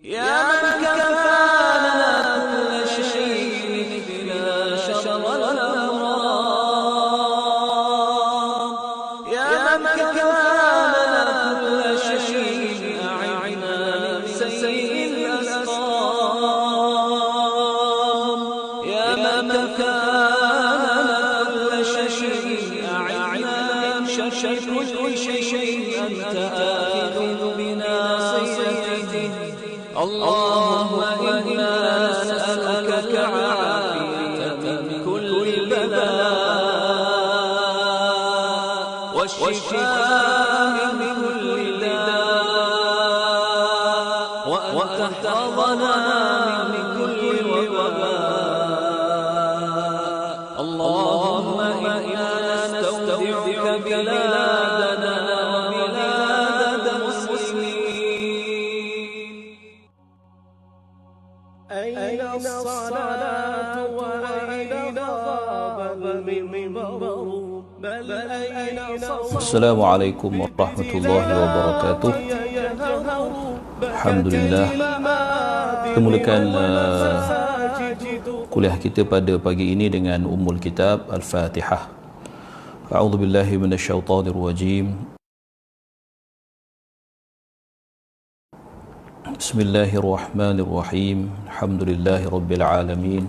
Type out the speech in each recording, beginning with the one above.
يا من كفانا كل شيء فينا شر الأمراض يا من كفانا كل شيء أعنا من سيء الأسقام يا من كفانا كل شيء أعنا من شر كل شيء أنت آخذ بناصيته اللهم إنا نسألك العافية من كل بلاء والشفاء من كل داء وأن تحفظنا من كل وباء اللهم إنا نستودعك بلادنا وبلاد المسلمين. أين الصلاة وأين غاب المنبر بل أين السلام عليكم ورحمة الله wabarakatuh. Alhamdulillah, kita mulakan kuliah kita pada pagi ini dengan Ummul Kitab Al-Fatihah. A'udzu billahi minasyaitonir rajim. Bismillahirrahmanirrahim. Alhamdulillahi rabbil alamin.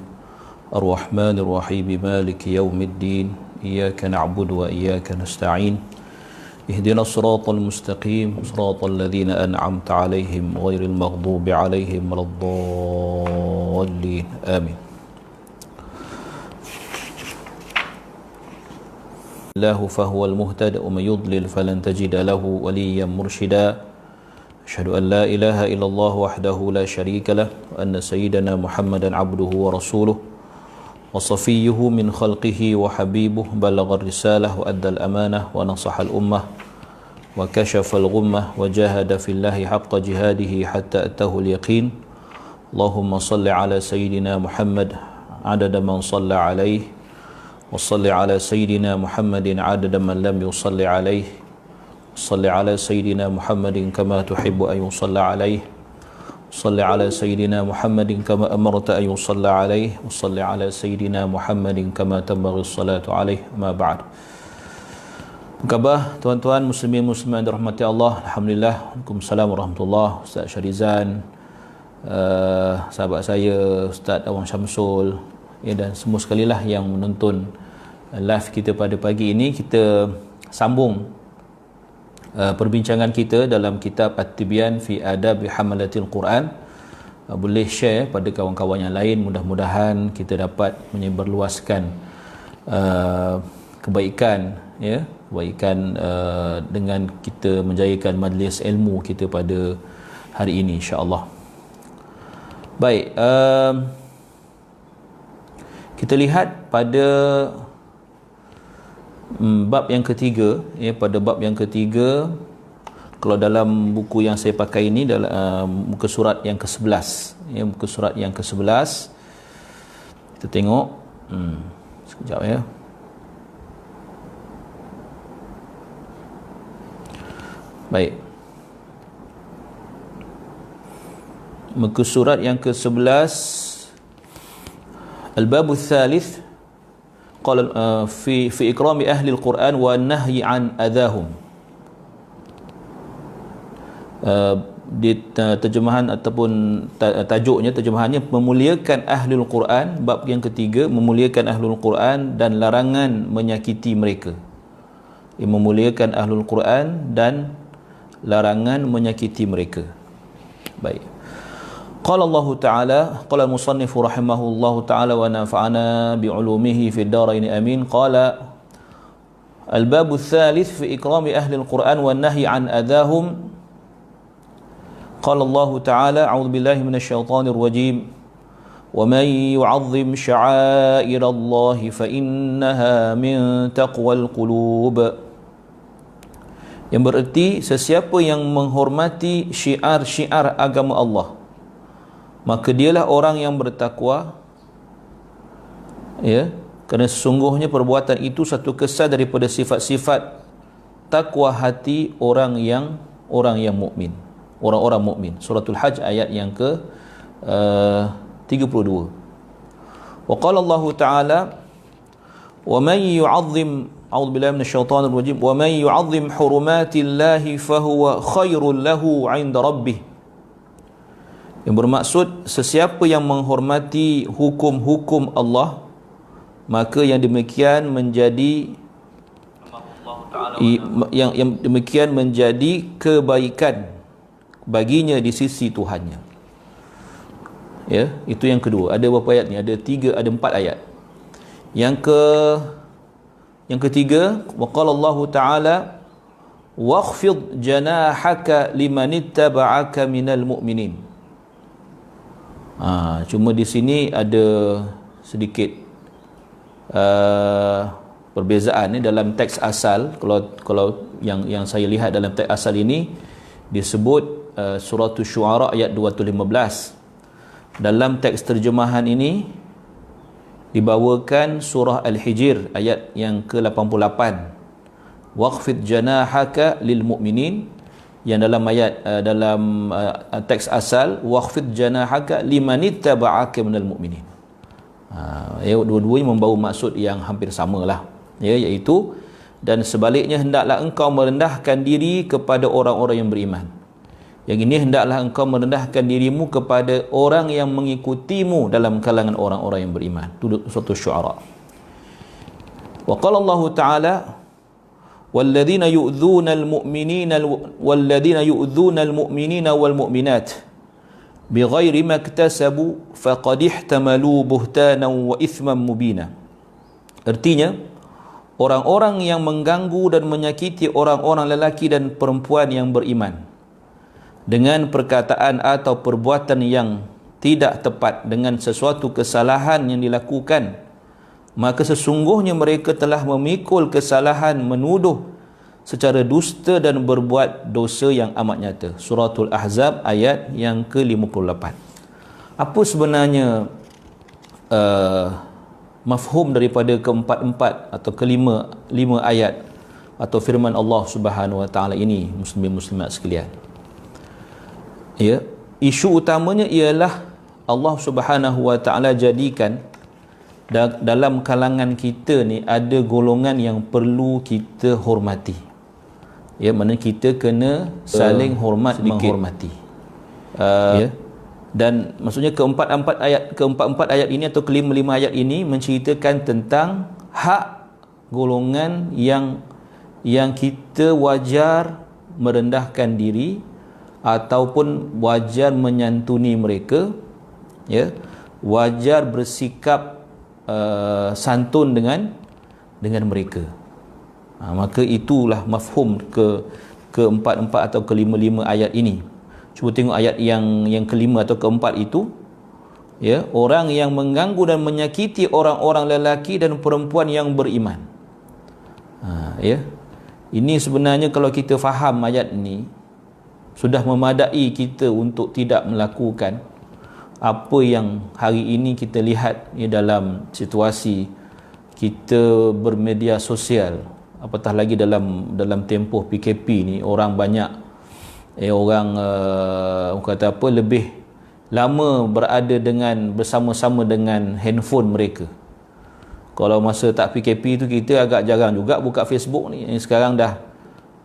Ar-Rahmanir Rahim, Maliki yaumiddin. Iyyaka na'budu wa iyyaka nasta'in. Ihdinas siratal mustaqim, siratal ladzina an'amta 'alaihim ghairil maghdubi 'alaihim waladdallin. Amin. Allahu fahuwal muhtadi wa may yudlil falan tajida lahu waliyyan murshida. Asyhadu an la ilaha illallah wahdahu la syarika lah wa anna sayyidana Muhammadan abduhu wa rasuluh wa safiyyuhu min khalqihi wa habibuh balagha risalah wa addal amanah wa nasaha al ummah wa kashafa al ghummah wa jahada fillahi haqqa jihadihi hatta atahu al yaqin. Allahumma salli ala sayyidina Muhammad adada man shalla alaihi wa salli ala sayyidina Muhammadin adada man lam yusalli alaihi. Salli ala sayyidina Muhammadin kama tuhibbu an yusalla alaihi. Salli ala sayyidina Muhammadin kama amarta an yusalla alaihi. Salli ala sayyidina Muhammadin kama tambaghi salatu alaihi. Ma ba'd. Apa khabar tuan-tuan muslimin muslimat yang dirahmati Allah? Alhamdulillah. Waalaikumsalam warahmatullahi. Ustaz Syarizan, sahabat saya Ustaz Awang Syamsul, ya, dan semua sekalilah yang menonton live kita pada pagi ini. Kita sambung perbincangan kita dalam kitab At-Tibyan fi Adab Hamalatil Quran. Boleh share pada kawan-kawan yang lain, mudah-mudahan kita dapat menyebarluaskan kebaikan, ya, kebaikan dengan kita menjayakan majlis ilmu kita pada hari ini, insya-Allah. Baik, kita lihat pada bab yang ketiga, ya, pada bab yang ketiga, kalau dalam buku yang saya pakai ini dalam muka surat yang ke-11, ya, muka surat yang ke-11 kita tengok sekejap, ya. Baik, muka surat yang ke-11, al-babu tsalits, qala fi ikrami ahli al-Quran wa nahyi an adahum. Di terjemahan ataupun tajuknya, terjemahannya memuliakan ahli al-Quran. Bab yang ketiga, memuliakan ahli al-Quran dan larangan menyakiti mereka. Memuliakan ahli al-Quran dan larangan menyakiti mereka. Baik. Qala Allah Ta'ala, qala al-musannif rahimahullahu ta'ala wa nafa'ana bi'ulumihi fi ad-darain amin. Qala al-babu tsalits fi ikrami ahli al-Quran wa nahyi an adahum. Qala Allah Ta'ala, a'udzu billahi minasyaitonir rajim. Wa man yu'azzim sya'airallahi fa innaha min taqwal qulub. Yang bererti, sesiapa yang menghormati syiar-syiar agama Allah, maka dialah orang yang bertakwa, ya, kerana sesungguhnya perbuatan itu satu kesal daripada sifat-sifat takwa hati orang yang mukmin. orang-orang mukmin. Suratul Hajj ayat yang ke 32. Wa qala Allah Ta'ala wa man yu'azzim a'udzu billahi minasyaitonir rajim wa man yu'azzim hurumatillahi fahuwa khairul lahu 'inda rabbih. Yang bermaksud sesiapa yang menghormati hukum-hukum Allah, maka yang demikian menjadi yang demikian menjadi kebaikan baginya di sisi Tuhannya. Ya, itu yang kedua. Ada berapa ayat ni? Ada 4 ayat. Yang ketiga, waqala Allah Ta'ala wakhfid janahaka limanittaba'aka minal mu'minin. Cuma di sini ada sedikit perbezaan ni dalam teks asal. Kalau yang saya lihat dalam teks asal ini disebut surah Syuara ayat 215. Dalam teks terjemahan ini dibawakan surah Al-Hijr ayat yang ke-88. Waqfid janahaka lil mu'minin, yang dalam ayat dalam teks asal waqfid janahaka limanittaba'aka minal mu'minin. Dua-duanya membawa maksud yang hampir samalah, iaitu dan sebaliknya hendaklah engkau merendahkan diri kepada orang-orang yang beriman. Yang ini hendaklah engkau merendahkan dirimu kepada orang yang mengikutimu dalam kalangan orang-orang yang beriman. Itu surah Syuara. Wa qala Allah Ta'ala والذين يؤذون المؤمنين والمؤمنات بغير ما اكتسبوا فقد احتملوا بهتانا وإثما مبينا. Artinya, orang-orang yang mengganggu dan menyakiti orang-orang lelaki dan perempuan yang beriman dengan perkataan atau perbuatan yang tidak tepat dengan sesuatu kesalahan yang dilakukan, maka sesungguhnya mereka telah memikul kesalahan menuduh secara dusta dan berbuat dosa yang amat nyata. Suratul Ahzab ayat yang ke-58. Apa sebenarnya mafhum daripada keempat-empat atau kelima ayat atau firman Allah Subhanahu Wa Taala ini, muslimin muslimat sekalian? Ya, isu utamanya ialah Allah Subhanahu Wa Taala jadikan dalam kalangan kita ni ada golongan yang perlu kita hormati. Ya, mana kita kena saling hormat menghormati. Ya. Dan maksudnya keempat-empat ayat ini atau kelima ayat ini menceritakan tentang hak golongan yang kita wajar merendahkan diri ataupun wajar menyantuni mereka, ya, wajar bersikap santun dengan mereka. Maka itulah mafhum keempat-empat atau kelima ayat ini. Cuba tengok ayat yang kelima atau keempat itu, ya, orang yang mengganggu dan menyakiti orang-orang lelaki dan perempuan yang beriman. Ya, ini sebenarnya kalau kita faham ayat ini sudah memadai kita untuk tidak melakukan apa yang hari ini kita lihat, ya, dalam situasi kita bermedia sosial, apatah lagi dalam tempoh PKP ni, orang banyak orang kata apa, lebih lama berada bersama-sama dengan handphone mereka. Kalau masa tak PKP tu kita agak jarang juga buka Facebook ni. Sekarang dah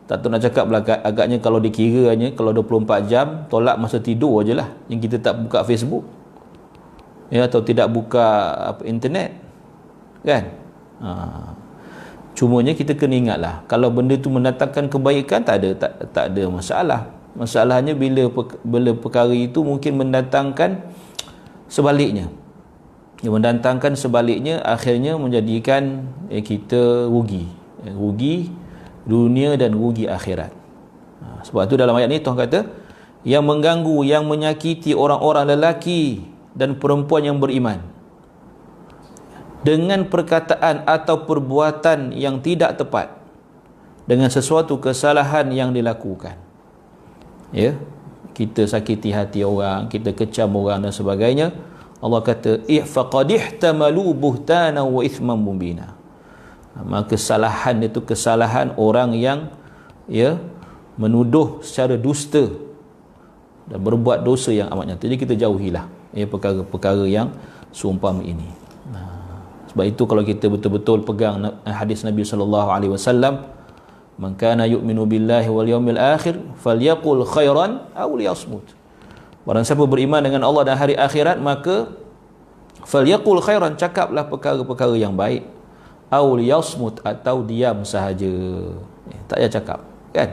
tak tahu nak cakap lah, agaknya kalau dikiranya kalau 24 jam tolak masa tidur je lah yang kita tak buka Facebook, ya, atau tidak buka internet, kan? Cumanya kita kena ingatlah, kalau benda tu mendatangkan kebaikan tak ada masalah. Masalahnya bila perkara itu mungkin mendatangkan sebaliknya. Yang mendatangkan sebaliknya akhirnya menjadikan kita rugi dunia dan rugi akhirat. Sebab tu dalam ayat ni Tuhan kata, yang mengganggu, yang menyakiti orang-orang lelaki dan perempuan yang beriman dengan perkataan atau perbuatan yang tidak tepat dengan sesuatu kesalahan yang dilakukan. Ya, kita sakiti hati orang, kita kecam orang dan sebagainya. Allah kata, faqad ihtamalu buhtana wa ithman mubina. Maka kesalahan itu kesalahan orang yang, ya, menuduh secara dusta dan berbuat dosa yang amat nyata. Jadi kita jauhilah perkara-perkara yang seumpama ini. Sebab itu kalau kita betul-betul pegang hadis Nabi sallallahu alaihi wasallam, man kana yu'minu billahi wal yawmil akhir falyaqul khairan aw liyasmut. Barang siapa beriman dengan Allah dan hari akhirat, maka falyaqul khairan, cakaplah perkara-perkara yang baik, aw liyasmut, atau diam sahaja. Tak payah cakap, kan?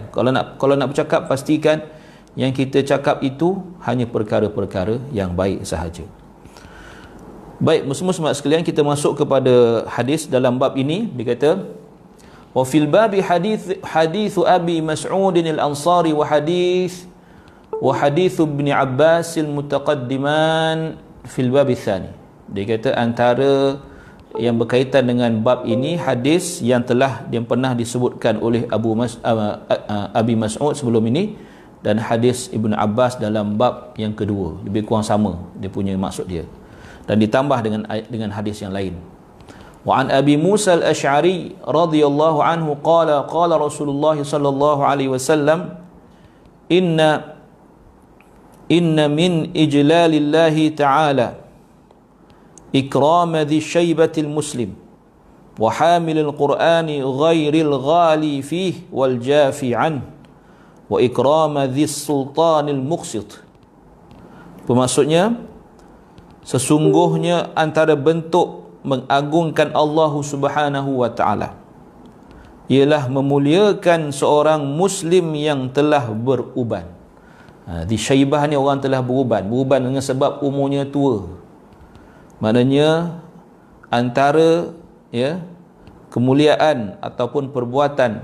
Kalau nak bercakap, pastikan yang kita cakap itu hanya perkara-perkara yang baik sahaja. Baik, muslim-muslimat sekalian, kita masuk kepada hadis dalam bab ini. Dia kata, wa fil babi hadis Abi Mas'ud al-Ansari wa hadis Ibn Abbas al-mutaqaddiman fil bab tsani. Dia kata antara yang berkaitan dengan bab ini, hadis yang pernah disebutkan oleh Abi Mas'ud sebelum ini, dan hadis Ibn Abbas dalam bab yang kedua. Lebih kurang sama dia punya maksud dia, dan ditambah dengan hadis yang lain. Wa an Abi Musa al-Asy'ari radhiyallahu anhu qala Rasulullah sallallahu alaihi wasallam, inna min ijlalillahi ta'ala ikram dhi syaibatil muslim wa hamilil qur'ani ghairil ghali fihi wal jafi an wa ikram dhi sultanil muqsit. Bermaksudnya, sesungguhnya antara bentuk mengagungkan Allah Subhanahu wa taala ialah memuliakan seorang muslim yang telah beruban. Di syaibah ni orang telah beruban dengan sebab umurnya tua. Maknanya antara kemuliaan ataupun perbuatan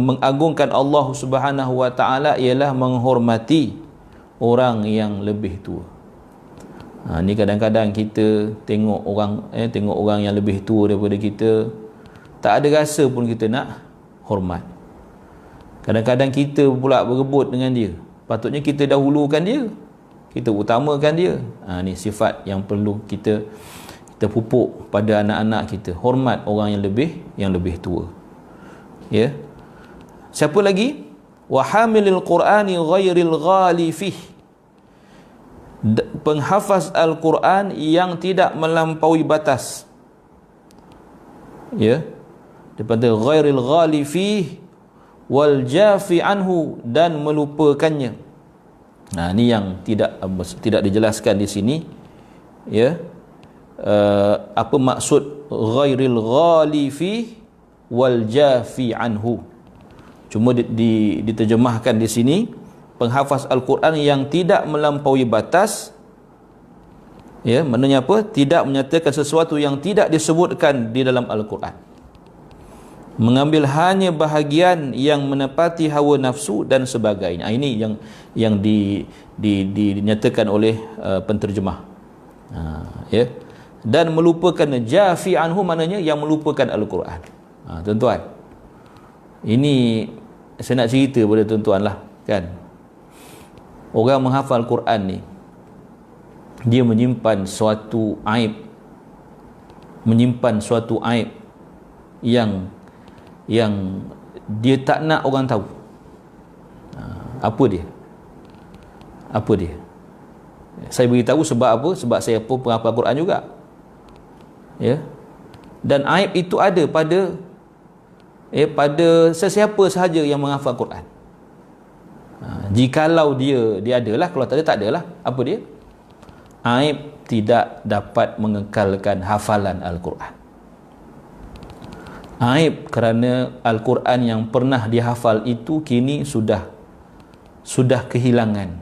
mengagungkan Allah Subhanahu wa taala ialah menghormati orang yang lebih tua. Ni kadang-kadang kita tengok orang yang lebih tua daripada kita, tak ada rasa pun kita nak hormat. Kadang-kadang kita pula berebut dengan dia. Patutnya kita dahulukan dia, kita utamakan dia. Ni sifat yang perlu kita pupuk pada anak-anak kita, hormat orang yang lebih tua. Ya. Siapa lagi? Wa hamilil qur'ani ghairil ghali fihi, penghafaz Al-Quran yang tidak melampaui batas, ya, daripada ghairil ghali fihi wal jafi anhu, dan melupakannya. Ni yang tidak dijelaskan di sini, ya. Apa maksud ghairil ghali fihi wal jafi anhu? Cuma diterjemahkan di sini, penghafaz Al-Quran yang tidak melampaui batas, ya, maknanya apa? Tidak menyatakan sesuatu yang tidak disebutkan di dalam Al-Quran, mengambil hanya bahagian yang menepati hawa nafsu dan sebagainya. Ini yang dinyatakan oleh penterjemah, ya. Dan melupakan jafi anhu, maknanya yang melupakan Al-Quran. Tuan-tuan, ini saya nak cerita pada tuan-tuan lah, kan. Orang menghafal Quran ni, dia menyimpan suatu aib, yang dia tak nak orang tahu. Apa dia? Saya beritahu sebab apa? Sebab saya pun penghafal Quran juga, ya. Dan aib itu ada pada sesiapa sahaja yang menghafal Quran. Jikalau dia adalah, kalau tak ada, tak adalah. Apa dia? Aib tidak dapat mengekalkan hafalan Al-Quran. Aib kerana Al-Quran yang pernah dihafal itu kini sudah kehilangan,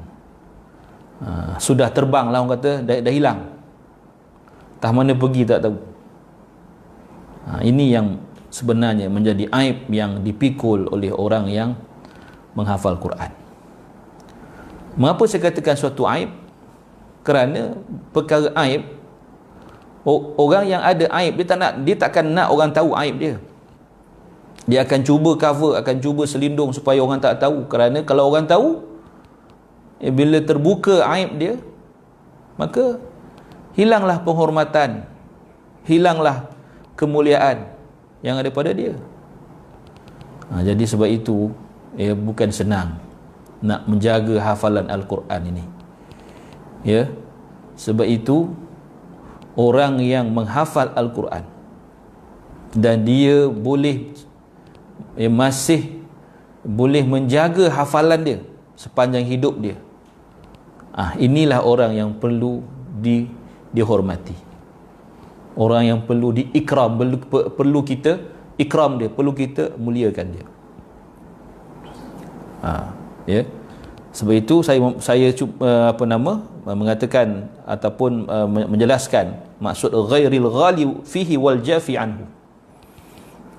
sudah terbang lah, orang kata dah hilang, entah mana pergi tak tahu. Ini yang sebenarnya menjadi aib yang dipikul oleh orang yang menghafal Quran. Mengapa saya katakan suatu aib? Kerana perkara aib, orang yang ada aib, dia takkan nak orang tahu aib dia. Dia akan cuba cover, akan cuba selindung supaya orang tak tahu. Kerana kalau orang tahu, bila terbuka aib dia, maka hilanglah penghormatan, hilanglah kemuliaan yang ada pada dia. Jadi sebab itu bukan senang, nak menjaga hafalan Al-Quran ini. Ya, sebab itu orang yang menghafal Al-Quran dan dia boleh masih boleh menjaga hafalan dia sepanjang hidup dia, inilah orang yang perlu dihormati, orang yang perlu diikram, perlu kita ikram dia, perlu kita muliakan dia. Ya, sebab itu saya mengatakan ataupun menjelaskan maksud ghairil ghali fihi wal jafi anhu.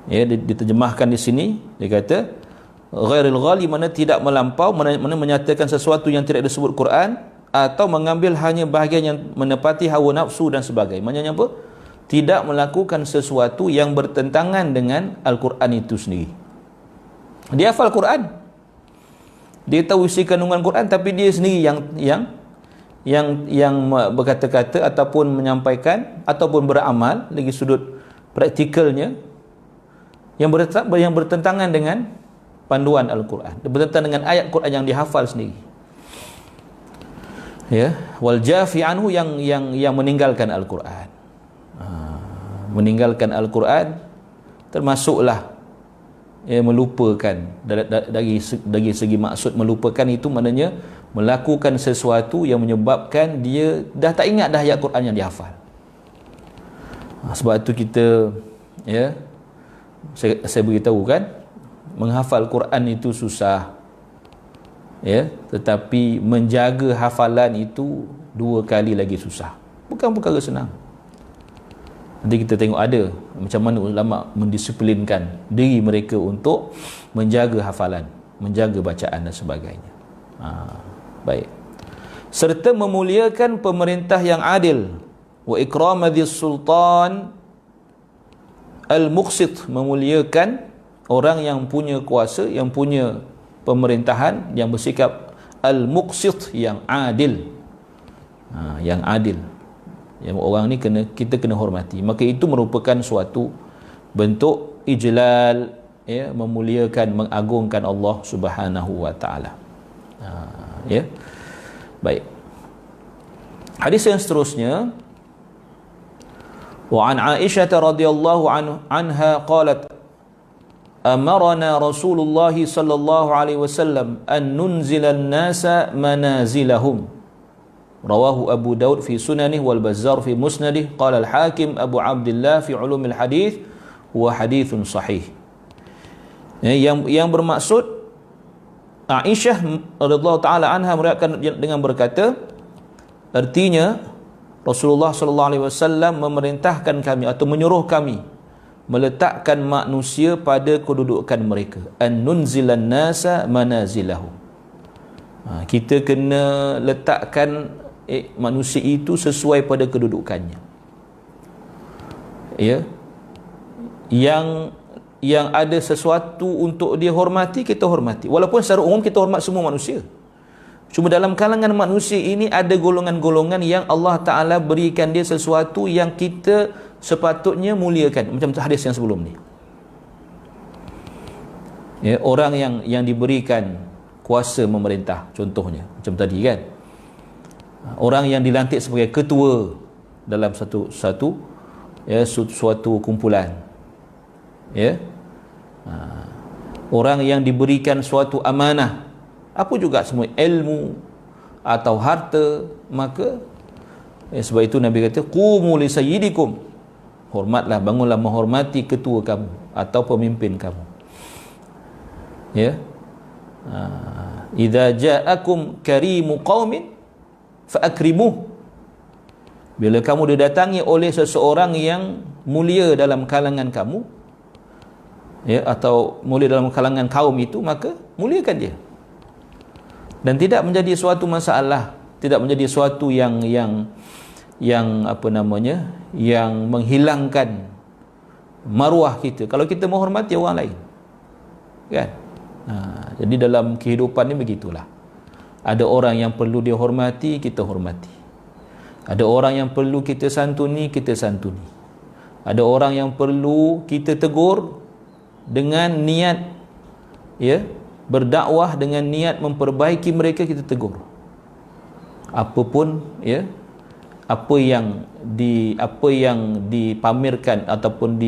Ya, diterjemahkan di sini, dia kata ghairil ghali mana tidak melampau, mana menyatakan sesuatu yang tidak disebut Quran atau mengambil hanya bahagian yang menepati hawa nafsu dan sebagainya. Maksudnya apa? Tidak melakukan sesuatu yang bertentangan dengan Al-Quran itu sendiri. Dia hafal Quran, dia tahu isi kandungan Quran, tapi dia sendiri yang berkata-kata ataupun menyampaikan ataupun beramal dari sudut praktikalnya yang bertentangan dengan panduan Al-Quran, bertentangan dengan ayat Quran yang dihafal sendiri. Ya, wal jafi anhu yang meninggalkan Al-Quran. Meninggalkan Al-Quran termasuklah melupakan dari segi maksud melupakan itu maknanya melakukan sesuatu yang menyebabkan dia dah tak ingat dah ayat Quran yang dihafal. Sebab itu kita saya beritahu kan, menghafal Quran itu susah, tetapi menjaga hafalan itu 2 kali lagi susah. Bukan perkara senang. Nanti kita tengok ada macam mana ulama mendisiplinkan diri mereka untuk menjaga hafalan, menjaga bacaan dan sebagainya. Baik. Serta memuliakan pemerintah yang adil, wa ikram dzis sultan al-muqsit, memuliakan orang yang punya kuasa, yang punya pemerintahan, yang bersikap al-muqsit, yang adil. Yang adil. Yang orang ni kita kena hormati. Maka itu merupakan suatu bentuk ijlal, memuliakan, mengagungkan Allah Subhanahu wa taala. Baik. Hadis yang seterusnya, wa an Aisyah radhiyallahu anha qalat amarna Rasulullah sallallahu alaihi wasallam an nunzila an-nasa manazilahum. Rawahu Abu Daud fi Sunanih wal Bazzar fi Musnadih, qala al-Hakim Abu Abdullah fi Ulumil Hadith wa hadithun sahih. Yang bermaksud Aisyah radhiyallahu taala anha meriwayatkan dengan berkata, artinya Rasulullah sallallahu alaihi wasallam memerintahkan kami atau menyuruh kami meletakkan manusia pada kedudukan mereka, an nunzilan nasa manazilahum. Kita kena letakkan manusia itu sesuai pada kedudukannya. Yang ada sesuatu untuk dia hormati, kita hormati. Walaupun secara umum kita hormat semua manusia. Cuma dalam kalangan manusia ini ada golongan-golongan yang Allah Ta'ala berikan dia sesuatu yang kita sepatutnya muliakan. Macam hadis yang sebelum ni. Orang yang diberikan kuasa memerintah, contohnya macam tadi kan, orang yang dilantik sebagai ketua dalam suatu kumpulan, orang yang diberikan suatu amanah, apa juga semua ilmu atau harta, maka sebab itu Nabi kata qumu li sayyidikum, hormatlah, bangunlah menghormati ketua kamu atau pemimpin kamu. Idza ja'akum karimu qaumin fa'akrimuh, bila kamu didatangi oleh seseorang yang mulia dalam kalangan kamu, atau mulia dalam kalangan kaum itu, maka muliakan dia. Dan tidak menjadi suatu masalah, tidak menjadi suatu yang yang menghilangkan maruah kita kalau kita menghormati orang lain, kan? Jadi dalam kehidupan ni begitulah. Ada orang yang perlu dihormati, kita hormati. Ada orang yang perlu kita santuni, kita santuni. Ada orang yang perlu kita tegur dengan niat berdakwah dengan niat memperbaiki mereka, kita tegur. Apapun ya, apa yang dipamerkan ataupun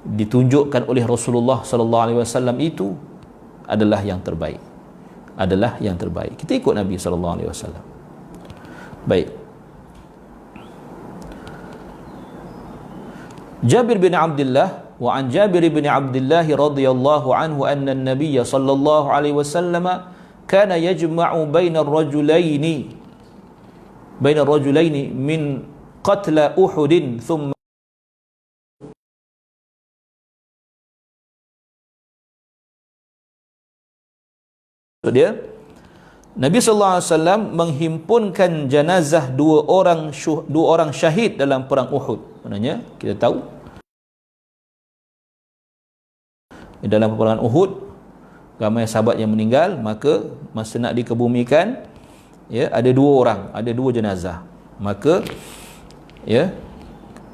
ditunjukkan oleh Rasulullah sallallahu alaihi wasallam itu adalah yang terbaik. Kita ikut Nabi sallallahu alaihi wasallam. Baik. Jabir bin Abdullah wa an Jabir bin Abdullah radhiyallahu anhu anna an-nabiy sallallahu alaihi wasallam kana yajma'u bainar rajulaini min qatla Uhud thumma dia Nabi sallallahu alaihi wasallam menghimpunkan jenazah dua orang syahid dalam perang Uhud. Maknanya kita tahu dalam peperangan Uhud ramai sahabat yang meninggal, maka masa nak dikebumikan ya, ada dua jenazah. Maka ya,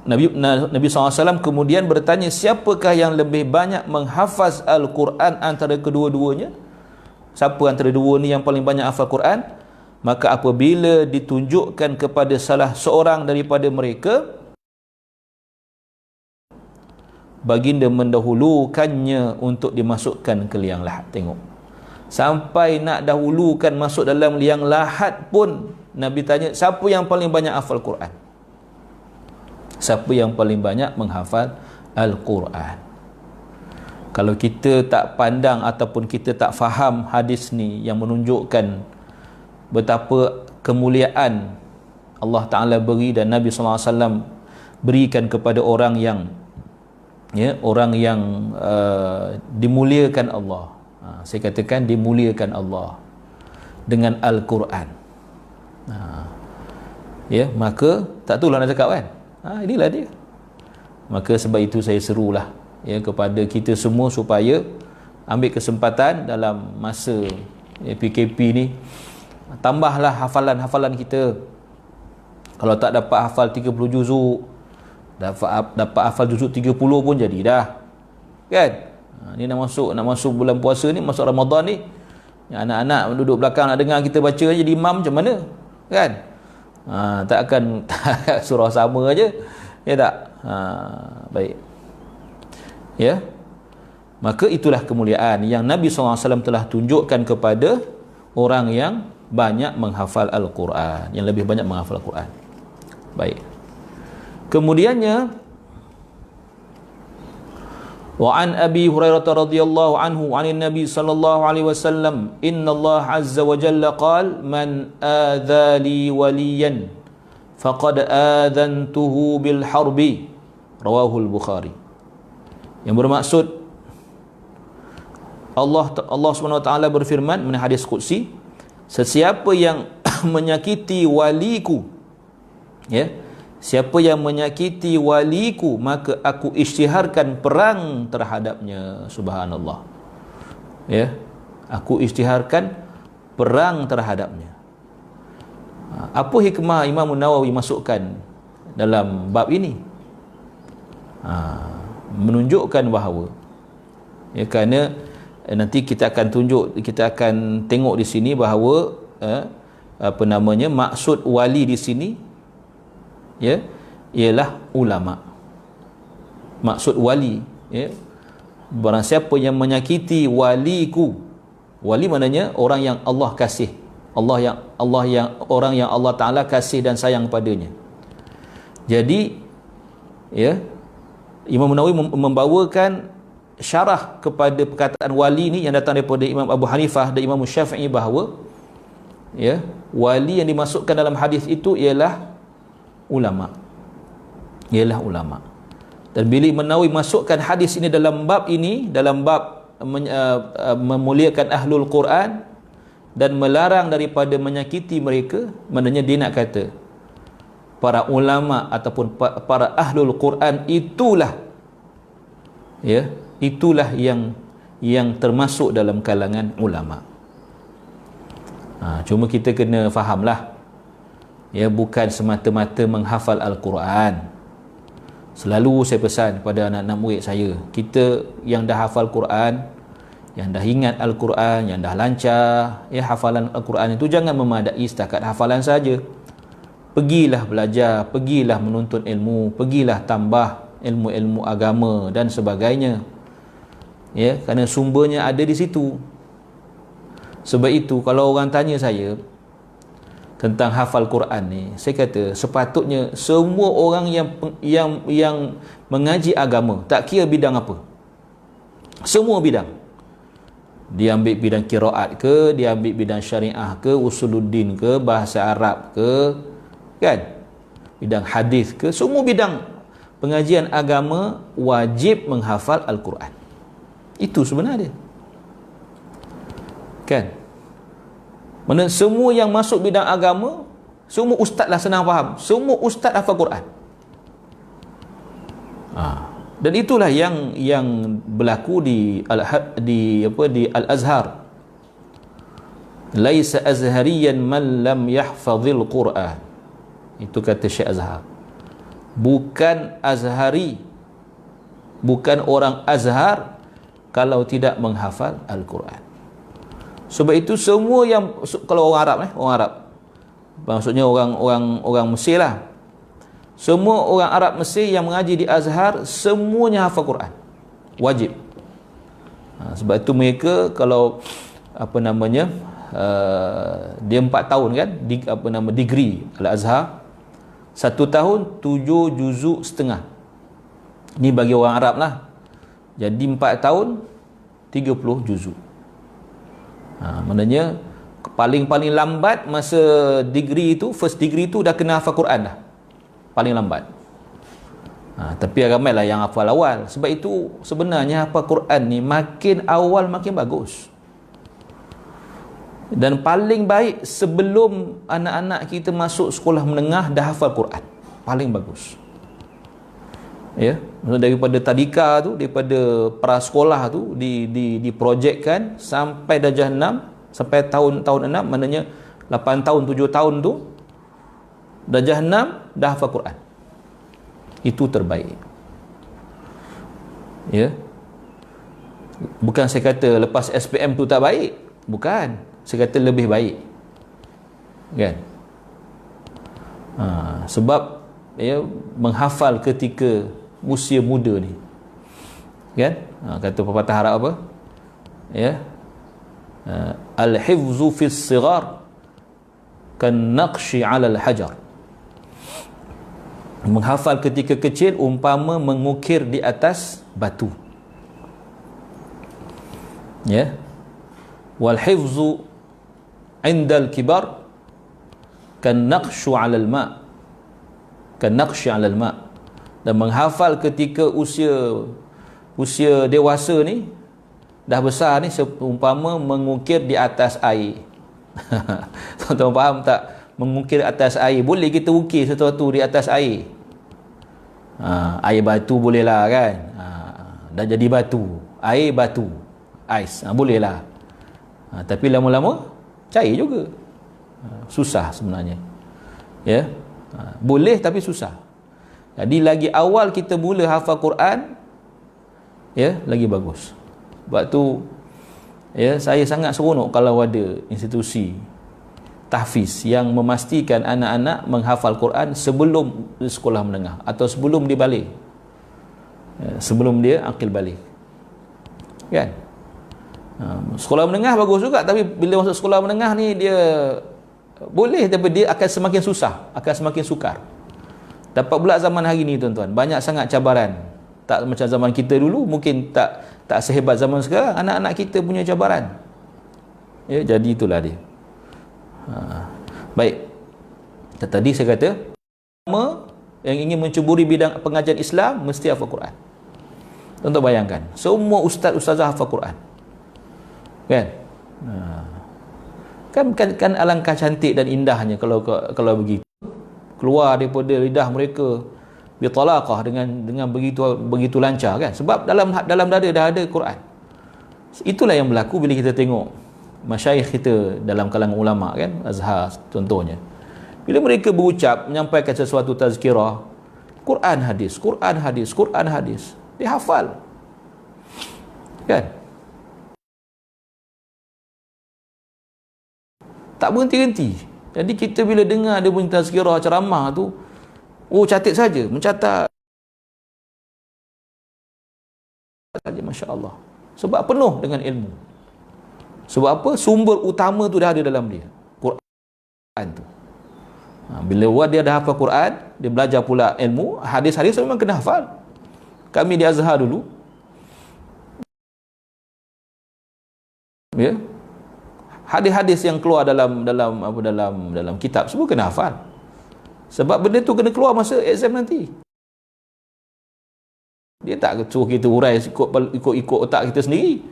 Nabi SAW kemudian bertanya, siapakah yang lebih banyak menghafaz Al-Quran antara kedua-duanya? Siapa antara dua ni yang paling banyak hafal Quran? Maka apabila ditunjukkan kepada salah seorang daripada mereka, baginda mendahulukannya untuk dimasukkan ke liang lahat. Tengok, sampai nak dahulukan masuk dalam liang lahat pun Nabi tanya, siapa yang paling banyak hafal Quran? Siapa yang paling banyak menghafal Al-Quran? Kalau kita tak pandang ataupun kita tak faham hadis ni yang menunjukkan betapa kemuliaan Allah Ta'ala beri dan Nabi SAW berikan kepada orang yang dimuliakan Allah. Saya katakan dimuliakan Allah dengan Al-Quran. Ya, maka tak tahulah nak cakap kan. Inilah dia. Maka sebab itu saya serulah ya kepada kita semua supaya ambil kesempatan dalam masa PKP ni, tambahlah hafalan-hafalan kita. Kalau tak dapat hafal 30 juzuk, dapat hafal juzuk 30 pun jadi dah. Kan? Ni nak masuk bulan puasa ni, masuk Ramadan ni. Yang anak-anak duduk belakang nak dengar kita baca jadi imam macam mana? Kan? Takkan surah sama aja. Ya tak? Baik. Ya. Maka itulah kemuliaan yang Nabi SAW telah tunjukkan kepada orang yang banyak menghafal Al-Quran, yang lebih banyak menghafal Al-Quran. Baik. Kemudiannya, wa an Abi Hurairah radhiyallahu anhu 'anil Nabi sallallahu alaihi wasallam, inna Allah azza wa jalla qala, man adha li waliyan faqad adhantuhu bil harbi. Rawahul Bukhari. Yang bermaksud Allah Subhanahu wa taala berfirman mengenai hadis qudsi, sesiapa yang menyakiti waliku, ya, siapa yang menyakiti waliku, maka aku isytiharkan perang terhadapnya. Subhanallah. Ya, aku isytiharkan perang terhadapnya. Apa hikmah Imam Nawawi masukkan dalam bab ini? Menunjukkan bahawa ya, kerana nanti kita akan tengok di sini bahawa maksud wali di sini ya ialah ulama. Maksud wali ya, barang siapa yang menyakiti waliku, wali maknanya orang yang Allah kasih, orang yang Allah Ta'ala kasih dan sayang padanya. Jadi ya, Imam Nawawi membawakan syarah kepada perkataan wali ni yang datang daripada Imam Abu Hanifah dan Imam Syafi'i bahawa ya, wali yang dimasukkan dalam hadis itu ialah ulama. Dan bila Imam Nawawi masukkan hadis ini dalam bab memuliakan ahlul Quran dan melarang daripada menyakiti mereka, maknanya dia nak kata para ulama ataupun para ahlul Quran itulah yang termasuk dalam kalangan ulama. Cuma kita kena fahamlah ya, bukan semata-mata menghafal Al-Quran. Selalu saya pesan kepada anak-anak murid saya, kita yang dah hafal Quran, yang dah ingat Al-Quran, yang dah lancar, ya, hafalan Al-Quran itu jangan memadai setakat hafalan saja. Pergilah belajar, pergilah menuntut ilmu, pergilah tambah ilmu-ilmu agama dan sebagainya. Ya, kerana sumbernya ada di situ. Sebab itu kalau orang tanya saya tentang hafal Quran ni, saya kata sepatutnya semua orang yang mengaji agama, tak kira bidang apa, semua bidang, dia ambil bidang qiraat ke, dia ambil bidang syariah ke, usuluddin ke, bahasa Arab ke, kan, bidang hadis ke, semua bidang pengajian agama wajib menghafal Al-Quran. Itu sebenarnya, kan. Mana semua yang masuk bidang agama, semua ustaz lah senang faham, semua ustaz hafal Quran. Dan itulah yang berlaku di Al-Azhar. Laisa azhariyan man lam yahfazil Quran. Itu kata Syekh Azhar. Bukan Azhari, bukan orang Azhar kalau tidak menghafal Al-Quran. Sebab itu semua yang, kalau orang Arab, orang Arab, maksudnya orang Mesir lah, semua orang Arab Mesir yang mengaji di Azhar semuanya hafal Quran, wajib. Sebab itu mereka kalau dia 4 tahun kan, degree Al-Azhar, 1 tahun 7 juzuk setengah. Ni bagi orang Arab lah. Jadi 4 tahun 30 juzuk. Maknanya paling lambat masa degree itu, first degree itu dah kena hafal Quran dah, paling lambat. Tapi ramailah yang hafal awal. Sebab itu sebenarnya hafal Quran ni makin awal makin bagus. Dan paling baik sebelum anak-anak kita masuk sekolah menengah dah hafal Quran, paling bagus. Ya, daripada tadika tu, daripada prasekolah tu diprojekkan sampai darjah 6, sampai tahun 6, maknanya 8 tahun 7 tahun tu, darjah 6 dah hafal Quran. Itu terbaik. Ya. Bukan saya kata lepas SPM tu tak baik, bukan. Saya kata lebih baik. Kan? Sebab ya, menghafal ketika usia muda ni, kan, kata pepatah Arab apa, ya, al-hifzu fis sighar kan naqshi 'ala al-hajar. Menghafal ketika kecil umpama mengukir di atas batu. Ya. Wal hifzu 'inda al-kibar kan naqshu 'ala al-ma', kan naqshi 'ala al-ma'. Dan menghafal ketika usia dewasa ni, dah besar ni, seumpama mengukir di atas air. Tuan-tuan faham tak? Mengukir atas air, boleh kita ukir sesuatu di atas air. Air batu boleh lah kan, dah jadi batu, air batu, ais, boleh lah. Tapi lama-lama cair juga. Susah sebenarnya, ya. Boleh tapi susah. Jadi lagi awal kita mula hafal Quran, ya, lagi bagus. Sebab tu, ya, saya sangat seronok kalau ada institusi tahfiz yang memastikan anak-anak menghafal Quran sebelum sekolah menengah atau sebelum dia balik, ya, sebelum dia akil balik, kan. Sekolah menengah bagus juga, tapi bila masuk sekolah menengah ni dia boleh, tapi dia akan semakin susah, akan semakin sukar. Dapat pula zaman hari ni tuan-tuan, banyak sangat cabaran. Tak macam zaman kita dulu, mungkin tak sehebat zaman sekarang. Anak-anak kita punya cabaran. Ya, jadi itulah dia. Baik. Tadi saya kata, yang ingin mencuburi bidang pengajian Islam mesti hafal Quran. Tuan-tuan bayangkan, semua ustaz-ustazah hafal Quran. Kan? Kan alangkah cantik dan indahnya kalau begitu. Keluar daripada lidah mereka bitalaqah dengan begitu lancar, kan? Sebab dalam dada dah ada Quran. Itulah yang berlaku bila kita tengok masyayikh kita dalam kalangan ulama, kan, Azhar contohnya. Bila mereka berucap, menyampaikan sesuatu tazkirah, Quran hadis, Quran hadis, Quran hadis, dia hafal, kan? Tak berhenti-henti. Jadi kita bila dengar dia punya tazkirah ceramah tu, catat saja, mencatat saja, Masya Allah. Sebab penuh dengan ilmu. Sebab apa? Sumber utama tu dah ada dalam dia, Quran tu. Bila dia dah hafal Quran, dia belajar pula ilmu, hadis-hadis memang kena hafal. Kami di Azhar dulu, ya, hadis-hadis yang keluar dalam kitab semua kena hafal. Sebab benda tu kena keluar masa exam nanti. Dia tak suruh kita urai ikut otak kita sendiri.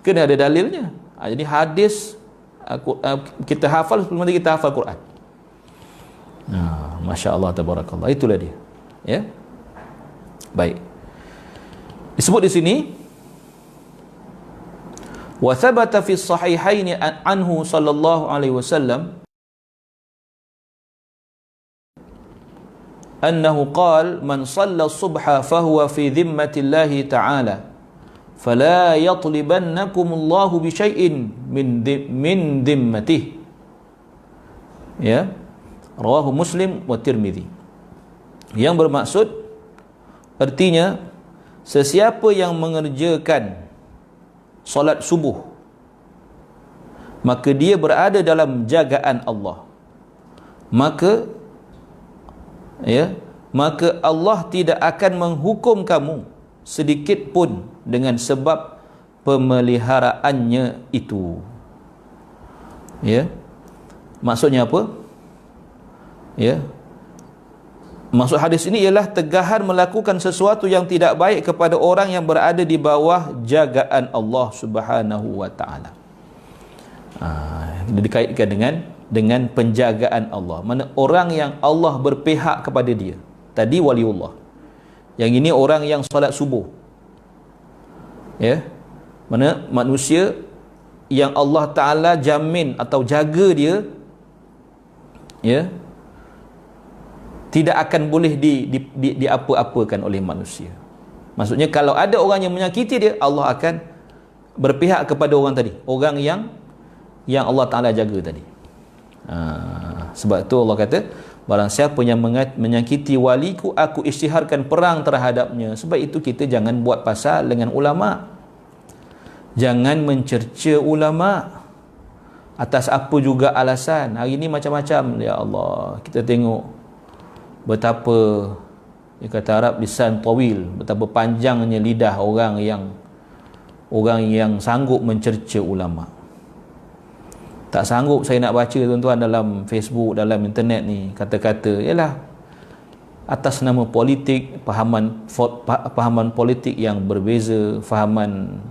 Kena ada dalilnya. Jadi hadis kita hafal sebelum nanti kita hafal Quran. Masya Allah, tabarakallah. Itulah dia. Ya. Baik. Disebut di sini, wa thabata fi sahihaini anhu sallallahu alaihi wasallam annahu qala man shalla as-subha fahuwa fi dhimmatillahi ta'ala fala yatlibannakumullahu bi syai'in min dhimmatihi. Ya, rawahu Muslim wa Tirmidzi. Yang bermaksud, artinya, sesiapa yang mengerjakan solat subuh, maka dia berada dalam jagaan Allah, maka Allah tidak akan menghukum kamu sedikit pun dengan sebab pemeliharaannya itu. Ya, maksudnya apa? Ya, maksud hadis ini ialah tegahan melakukan sesuatu yang tidak baik kepada orang yang berada di bawah jagaan Allah Subhanahu wa taala. Ini dikaitkan dengan penjagaan Allah. Mana orang yang Allah berpihak kepada dia. Tadi waliullah. Yang ini orang yang solat subuh. Ya. Mana manusia yang Allah Taala jamin atau jaga dia, ya, tidak akan boleh diapa-apakan oleh manusia. Maksudnya kalau ada orang yang menyakiti dia, Allah akan berpihak kepada orang tadi, orang yang Allah Ta'ala jaga tadi. Sebab tu Allah kata, barang siapa yang menyakiti waliku, aku isytiharkan perang terhadapnya. Sebab itu kita jangan buat pasal dengan ulama, jangan mencerca ulama atas apa juga alasan. Hari ni macam-macam, ya Allah, kita tengok betapa, dia kata Arab, lisan tawil, betapa panjangnya lidah orang yang sanggup mencerca ulama. Tak sanggup saya nak baca, tuan-tuan, dalam Facebook, dalam internet ni, kata-kata ialah atas nama politik, fahaman politik yang berbeza, fahaman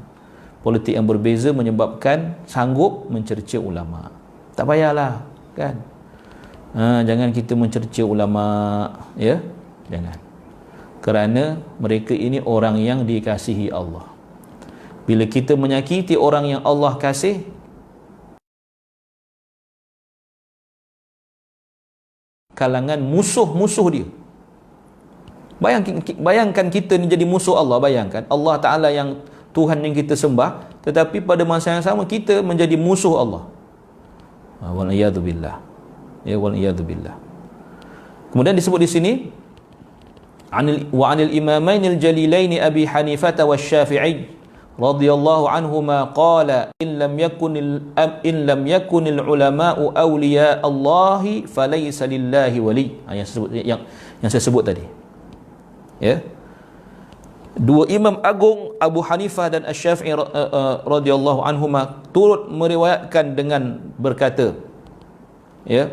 politik yang berbeza menyebabkan sanggup mencerca ulama. Tak payahlah, kan? Jangan kita mencerca ulama, ya, jangan. Kerana mereka ini orang yang dikasihi Allah. Bila kita menyakiti orang yang Allah kasih, kalangan musuh-musuh dia. Bayangkan kita ni jadi musuh Allah. Bayangkan Allah Ta'ala yang Tuhan yang kita sembah, tetapi pada masa yang sama kita menjadi musuh Allah. Wal'iyadzubillah. Ya, wal'iyadzubillah. Kemudian disebut di sini, wa 'anil imamainil jalilaini Abi Hanifah wa Syafi'i radhiyallahu anhuma qala in lam yakunil ulama'u awliya Allahi falaysa lillahi wali. Yang saya sebut tadi. Ya. Dua imam agung Abu Hanifah dan Asy-Syafi'i radhiyallahu anhuma turut meriwayatkan dengan berkata, ya,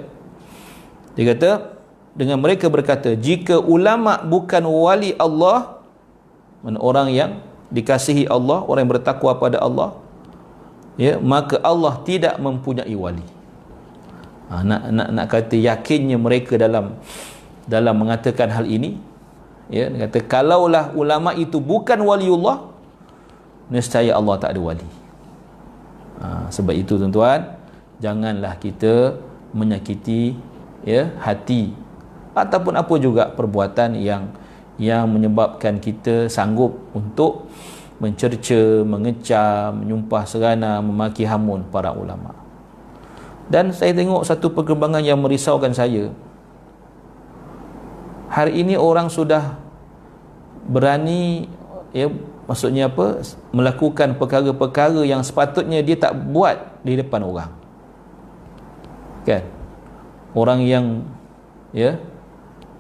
dia kata, dengan mereka berkata, jika ulama bukan wali Allah, orang yang dikasihi Allah, orang yang bertakwa pada Allah, ya, maka Allah tidak mempunyai wali. Nak kata yakinnya mereka dalam mengatakan hal ini, ya, dia kata kalaulah ulama itu bukan waliullah, nescaya Allah tak ada wali. Sebab itu, tuan-tuan, janganlah kita menyakiti, ya, hati ataupun apa juga perbuatan yang menyebabkan kita sanggup untuk mencerca, mengecam, menyumpah serana, memaki hamun para ulama. Dan saya tengok satu perkembangan yang merisaukan saya. Hari ini orang sudah berani, ya, maksudnya apa, melakukan perkara-perkara yang sepatutnya dia tak buat di depan orang, kan? Orang yang, ya,